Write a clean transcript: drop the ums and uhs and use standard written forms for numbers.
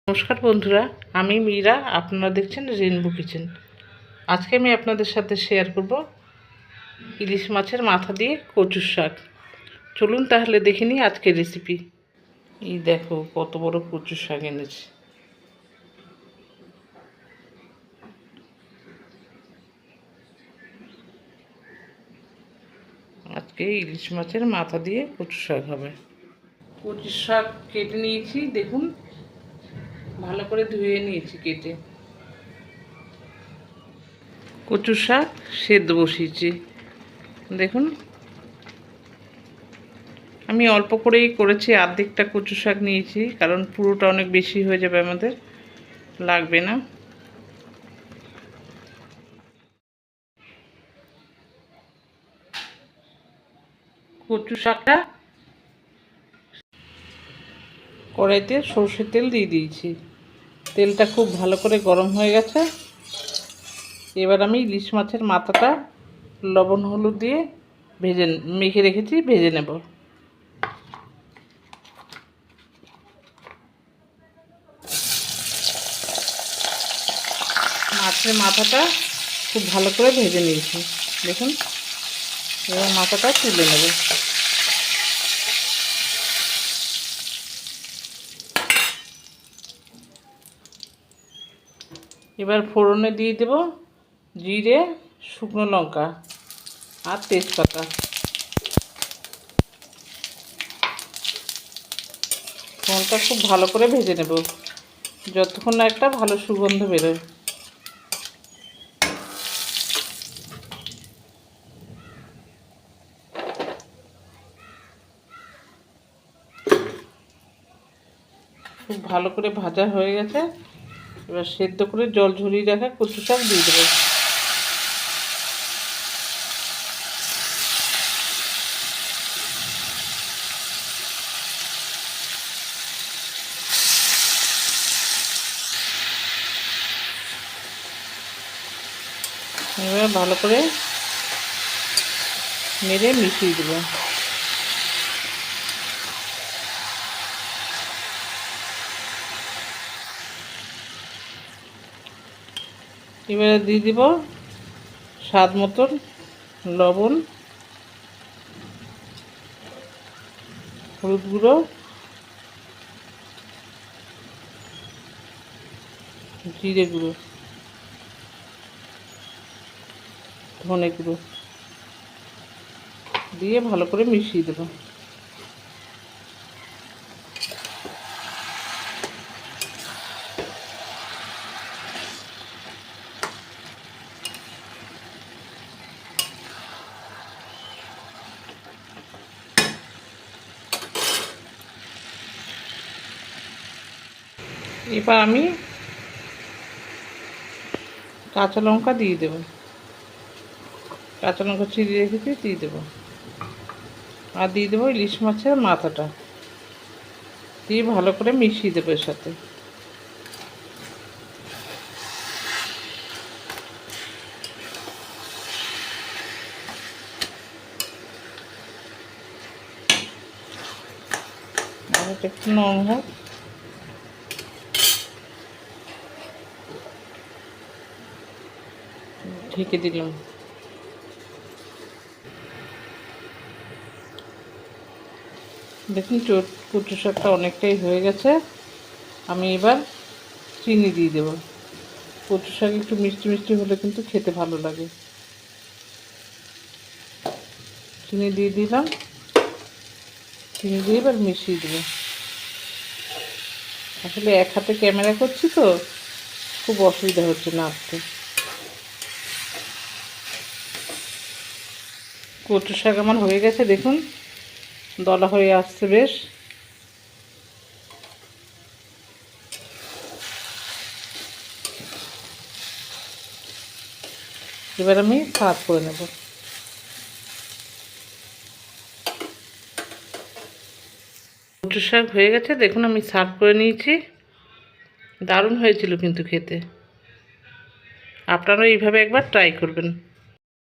নমস্কার বন্ধুরা, আমি মীরা। আপনারা দেখছেন রেনবো কিচেন। আজকে আমি আপনাদের সাথে শেয়ার করব ইলিশ মাছের মাথা দিয়ে কচুর শাক। চলুন তাহলে দেখে নিই আজকের রেসিপি। এই দেখো কত বড় কচুর শাক এনেছি। আজকে ইলিশ মাছের মাথা দিয়ে কচুর শাক হবে। কচুর শাক কেটে নিয়েছি, দেখুন ভালো করে ধুয়ে নিয়েছি কেটে। কচুর শাক সেদ্ধ বসিয়েছি, দেখুন আমি অল্প করেই করেছি, অর্ধেকটা কচু শাক নিয়েছি, কারণ পুরোটা অনেক বেশি হয়ে যাবে, আমাদের লাগবে না। কচু শাকটা কড়াইতে সর্ষের তেল দিয়ে দিয়েছি, তেলটা খুব ভালো করে গরম হয়ে গেছে। এবার আমি ইলিশ মাছের মাথাটা লবণ হলুদ দিয়ে মেখে রেখেছি, ভেজে নেব। মাছের মাথাটা খুব ভালো করে ভেজে নিয়েছি, দেখুন। এবার মাথাটা তুলে নেব। এবার ফোড়নে দিয়ে দেব জিরে, শুকনো লঙ্কা আর তেজপাতা। ফোড়নটা খুব ভালো করে ভেজে নেব, যতক্ষণ না একটা ভালো সুগন্ধ বেরোয়। খুব ভালো করে ভাজা হয়ে গেছে। এবার সেদ্ধ করে জল ঝরিয়ে রাখা কচু শাক দিয়ে দেবো। এবার ভালো করে নেড়ে মিশিয়ে দেবো। এবারে দিয়ে দিব স্বাদ মতন লবণ, হলুদ গুঁড়ো, জিরে গুঁড়ো, ধনে গুঁড়ো দিয়ে ভালো করে মিশিয়ে দেবো। এবার আমি কাঁচা লঙ্কা দিয়ে দেবো, কাঁচা লঙ্কা চিড়ে রেখেছি, দিয়ে দেবো। আর দিয়ে দেবো ইলিশ মাছের মাথাটা, দিয়ে ভালো করে মিশিয়ে দেবো এর সাথে। আর একটু নরম হোক। ঢেকে দিলাম। দেখুন কচু শাকটা অনেকটাই হয়ে গেছে। আমি এবার চিনি দিয়ে দেব। কচু শাক একটু মিষ্টি মিষ্টি হলে কিন্তু খেতে ভালো লাগে। চিনি দিয়ে দিলাম, চিনি দিয়ে এবার মিশিয়ে দেবো। আসলে এক হাতে ক্যামেরা করছি তো খুব অসুবিধা হচ্ছে নাড়তে। কচু শাক আমার হয়ে গেছে, দেখুন দলা হয়ে আসছে বেশ। এবার আমি সার্ভ করে নেব। কচু শাক হয়ে গেছে, দেখুন আমি সার্ভ করে নিয়েছি। দারুণ হয়েছিল কিন্তু খেতে। আপনারা এইভাবে একবার ট্রাই করবেন।